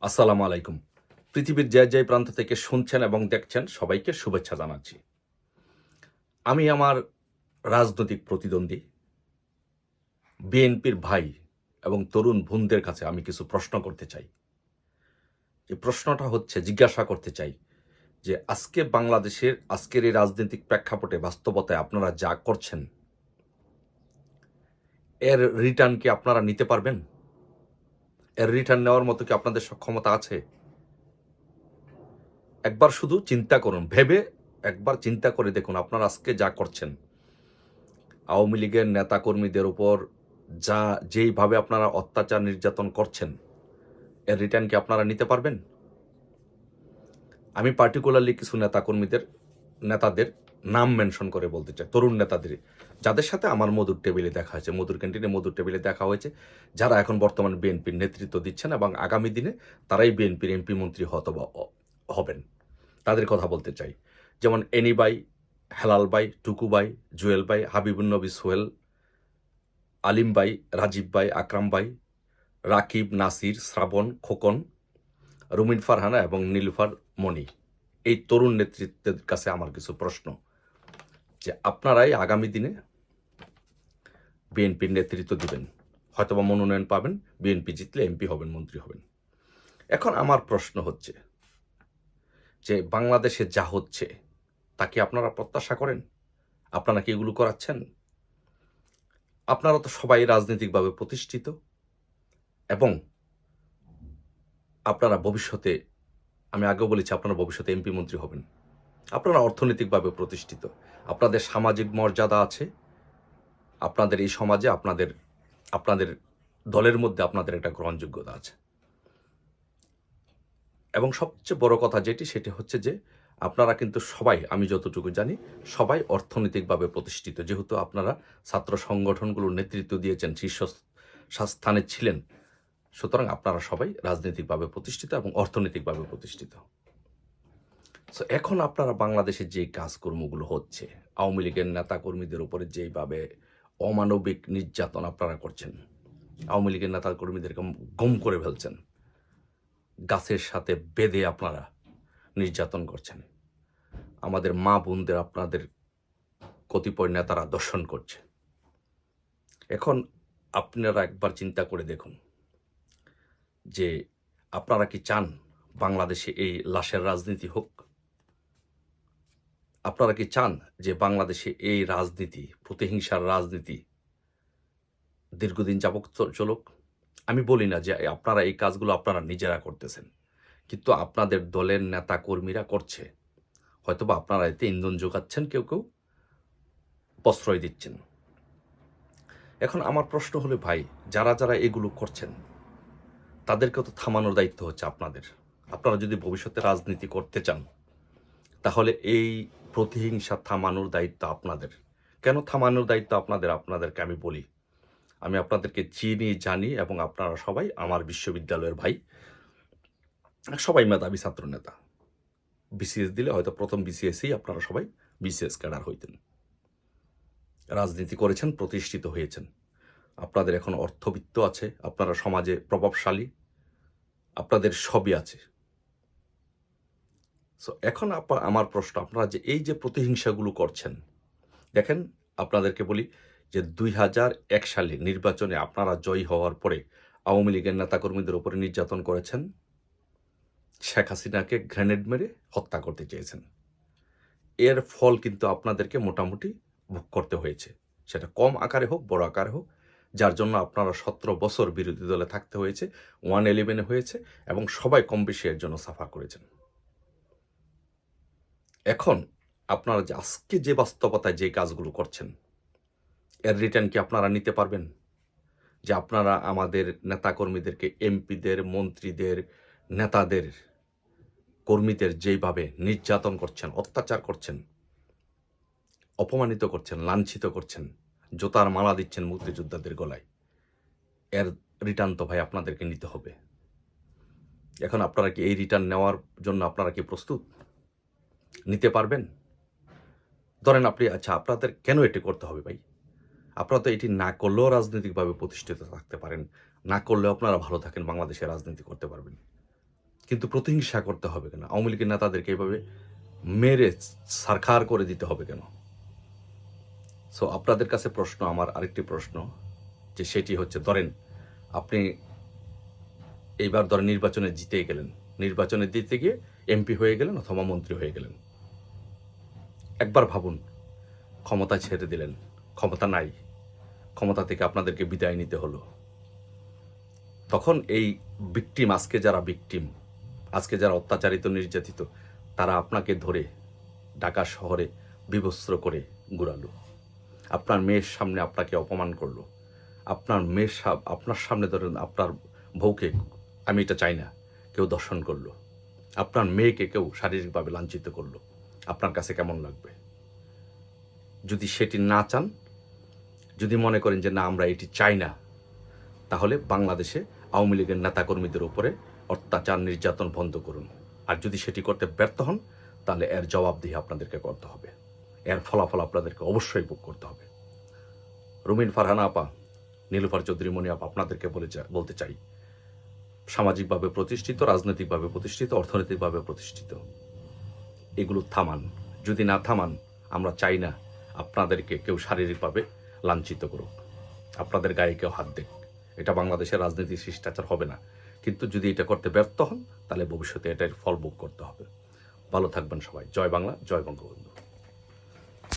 আসসালামু আলাইকুম। পৃথিবীর যে যে প্রান্ত থেকে শুনছেন এবং দেখছেন সবাইকে শুভেচ্ছা জানাচ্ছি। আমি আমার রাজনৈতিক প্রতিদ্বন্দ্বী বিএনপির ভাই এবং তরুণ বোনদের কাছে আমি কিছু প্রশ্ন করতে চাই। যে প্রশ্নটা হচ্ছে জিজ্ঞাসা করতে চাই যে আজকে বাংলাদেশের আজকের এই রাজনৈতিক প্রেক্ষাপটে বাস্তবতায় আপনারা যা করছেন এর রিটার্ন কি আপনারা নিতে পারবেন? এর রিটার্ন নেওয়ার মতো কি আপনাদের সক্ষমতা আছে? একবার শুধু চিন্তা করুন, ভেবে একবার চিন্তা করে দেখুন আপনারা আজকে যা করছেন আওয়ামী লীগের নেতাকর্মীদের উপর যেইভাবে আপনারা অত্যাচার নির্যাতন করছেন, এর রিটার্ন কি আপনারা নিতে পারবেন? আমি পার্টিকুলারলি কিছু নেতাদের নাম মেনশন করে বলতে চাই, তরুণ নেতাদের, যাদের সাথে আমার মধুর টেবিলে দেখা হয়েছে, মধুর ক্যান্টিনে মধুর টেবিলে দেখা হয়েছে, যারা এখন বর্তমানে বিএনপির নেতৃত্ব দিচ্ছেন এবং আগামী দিনে তারাই বিএনপির এমপি মন্ত্রী হবেন। তাদের কথা বলতে চাই। যেমন এনি ভাই, হেলাল ভাই, টুকু ভাই, জুয়েল ভাই, হাবিবুন নবী সোহেল, আলিম ভাই, রাজীব ভাই, আকরাম ভাই, রাকিব, নাসির, শ্রাবণ, খোকন, রুমিন ফারহানা এবং নীলুফার মণি। এই তরুণ নেতৃত্বের কাছে আমার কিছু প্রশ্ন, যে আপনারাই আগামী দিনে বিএনপির নেতৃত্ব দিবেন, হয়তোবা মনোনয়ন পাবেন, বিএনপি জিতলে এমপি হবেন, মন্ত্রী হবেন। এখন আমার প্রশ্ন হচ্ছে যে বাংলাদেশে যা হচ্ছে তা কি আপনারা প্রত্যাশা করেন? আপনারা কি এগুলো করাচ্ছেন? আপনারা তো সবাই রাজনৈতিকভাবে প্রতিষ্ঠিত এবং আপনারা ভবিষ্যতে, আমি আগেও বলেছি, আপনারা ভবিষ্যতে এমপি মন্ত্রী হবেন। আপনারা অর্থনৈতিকভাবে প্রতিষ্ঠিত, আপনাদের সামাজিক মর্যাদা আছে, আপনাদের এই সমাজে আপনাদের দলের মধ্যে আপনাদের একটা গ্রহণযোগ্যতা আছে। এবং সবচেয়ে বড় কথা সেটি হচ্ছে যে আপনারা কিন্তু সবাই, আমি যতটুকু জানি, সবাই অর্থনৈতিকভাবে প্রতিষ্ঠিত। যেহেতু আপনারা ছাত্র সংগঠনগুলোর নেতৃত্ব দিয়েছেন, শীর্ষ স্থানে ছিলেন, সুতরাং আপনারা সবাই রাজনৈতিকভাবে প্রতিষ্ঠিত এবং অর্থনৈতিকভাবে প্রতিষ্ঠিত। সো এখন আপনারা বাংলাদেশে যে কাজকর্মগুলো হচ্ছে, আওয়ামী লীগের নেতাকর্মীদের উপরে যেইভাবে অমানবিক নির্যাতন আপনারা করছেন, আওয়ামী লীগের নেতাকর্মীদেরকে গুম করে ফেলছেন, গাছের সাথে বেঁধে আপনারা নির্যাতন করছেন, আমাদের মা বোনদের আপনাদের কতিপয় নেতারা দর্শন করছে। এখন আপনারা একবার চিন্তা করে দেখুন যে আপনারা কি চান বাংলাদেশে এই লাশের রাজনীতি হোক? আপনারা কি চান যে বাংলাদেশে এই রাজনীতি, প্রতিহিংসার রাজনীতি দীর্ঘদিন যাবৎ চলুক? আমি বলি না যে আপনারা এই কাজগুলো আপনারা নিজেরা করতেছেন, কিন্তু আপনাদের দলের নেতা কর্মীরা করছে। হয়তোবা আপনারা এতে ইন্ধন যোগাচ্ছেন, কেউ কেউ প্রশ্রয় দিচ্ছেন। এখন আমার প্রশ্ন হলো, ভাই, যারা এগুলো করছেন তাদেরকেও তো থামানোর দায়িত্ব হচ্ছে আপনাদের। আপনারা যদি ভবিষ্যতে রাজনীতি করতে চান তাহলে এই প্রতিহিংসা থামানোর দায়িত্ব আপনাদের। কেন থামানোর দায়িত্ব আপনাদের? আপনাদেরকে আমি বলি, আমি আপনাদেরকে চিনি, জানি, এবং আপনারা সবাই আমার বিশ্ববিদ্যালয়ের ভাই, সবাই মেধাবী ছাত্র নেতা। বিসিএস দিলে হয়তো প্রথম বিসিএসই আপনারা সবাই বিসিএস ক্যাডার হইতেন, রাজনীতি করেছেন, প্রতিষ্ঠিত হয়েছেন, আপনাদের এখন অর্থবিত্ত আছে, আপনারা সমাজে প্রভাবশালী, আপনাদের সবই আছে। সো এখন আমার প্রশ্ন, আপনারা যে এই যে প্রতিহিংসাগুলো করছেন, দেখেন, আপনাদেরকে বলি যে 2001 সালে নির্বাচনে আপনারা জয়ী হওয়ার পরে আওয়ামী লীগের নেতাকর্মীদের উপরে নির্যাতন করেছেন, শেখ হাসিনাকে গ্রেনেড মেরে হত্যা করতে চেয়েছেন। এর ফল কিন্তু আপনাদেরকে মোটামুটি ভোগ করতে হয়েছে, সেটা কম আকারে হোক বড় আকারে হোক, যার জন্য আপনারা 17 বছর বিরোধী দলে থাকতে হয়েছে, 111 হয়েছে, এবং সবাই কম বেশি এর জন্য সাফার করেছেন। এখন আপনারা যে আজকে যে বাস্তবতায় যে কাজগুলো করছেন, এর রিটার্ন কি আপনারা নিতে পারবেন? যে আপনারা আমাদের নেতাকর্মীদেরকে, এমপিদের, মন্ত্রীদের, নেতাদের, কর্মীদের যেইভাবে নির্যাতন করছেন, অত্যাচার করছেন, অপমানিত করছেন, লাঞ্ছিত করছেন, জুতার মালা দিচ্ছেন মুক্তিযোদ্ধাদের গলায়, এর রিটার্ন তো ভাই আপনাদেরকে নিতে হবে। এখন আপনারা কি এই রিটার্ন নেওয়ার জন্য আপনারা কি প্রস্তুত? নিতে পারবেন? ধরেন আপনি, আচ্ছা, আপনাদের কেন এটি করতে হবে ভাই? আপনারা তো এটি না করলেও রাজনৈতিকভাবে প্রতিষ্ঠিত থাকতে পারেন, না করলেও আপনারা ভালো থাকেন, বাংলাদেশে রাজনীতি করতে পারবেন। কিন্তু প্রতিহিংসা করতে হবে কেন? আওয়ামী লীগের নেতাদেরকে এভাবে মেরে ছারখার করে দিতে হবে কেন? সো আপনাদের কাছে প্রশ্ন, আমার আরেকটি প্রশ্ন, যে সেটি হচ্ছে, ধরেন আপনি এইবার ধরেন নির্বাচনে জিতেই গেলেন, নির্বাচনে জিতে গিয়ে এমপি হয়ে গেলেন অথবা মন্ত্রী হয়ে গেলেন। একবার ভাবুন, ক্ষমতা ছেড়ে দিলেন, ক্ষমতা নাই, ক্ষমতা থেকে আপনাদেরকে বিদায় নিতে হলো। তখন এই ভিকটিম, আজকে যারা ভিকটিম, আজকে যারা অত্যাচারিত নির্যাতিত, তারা আপনাকে ধরে ঢাকা শহরে বিবস্ত্র করে ঘুরালো, আপনার মেয়ের সামনে আপনাকে অপমান করলো, আপনার আপনার সামনে ধরেন আপনার বউকে, আমি এটা চাই না, কেউ দর্শন করলো, আপনার মেয়েকে কেউ শারীরিকভাবে লাঞ্ছিত করলো, আপনার কাছে কেমন লাগবে? যদি সেটি না চান, যদি মনে করেন যে না আমরা এটি চাই না, তাহলে বাংলাদেশে আওয়ামী লীগের নেতাকর্মীদের উপরে অত্যাচার নির্যাতন বন্ধ করুন। আর যদি সেটি করতে ব্যর্থ হন, তাহলে এর জবাবদিহি আপনাদেরকে করতে হবে, এর ফলাফল আপনাদেরকে অবশ্যই ভোগ করতে হবে। রুমিন ফারহানা আপা, নীলুফার চৌধুরী মনি আপা, আপনাদেরকে বলতে চাই, সামাজিকভাবে প্রতিষ্ঠিত, রাজনৈতিকভাবে প্রতিষ্ঠিত, অর্থনৈতিকভাবে প্রতিষ্ঠিত, এগুলো থামান। যদি না থামান, আমরা চাই না আপনাদেরকে কেউ শারীরিকভাবে লাঞ্ছিত করুক, আপনাদের গায়ে কেউ হাত দেখ। এটা বাংলাদেশের রাজনীতির শিষ্টাচার হবে না। কিন্তু যদি এটা করতে ব্যর্থ হন, তাহলে ভবিষ্যতে এটার ফল ভোগ করতে হবে। ভালো থাকবেন সবাই। জয় বাংলা, জয় বঙ্গবন্ধু।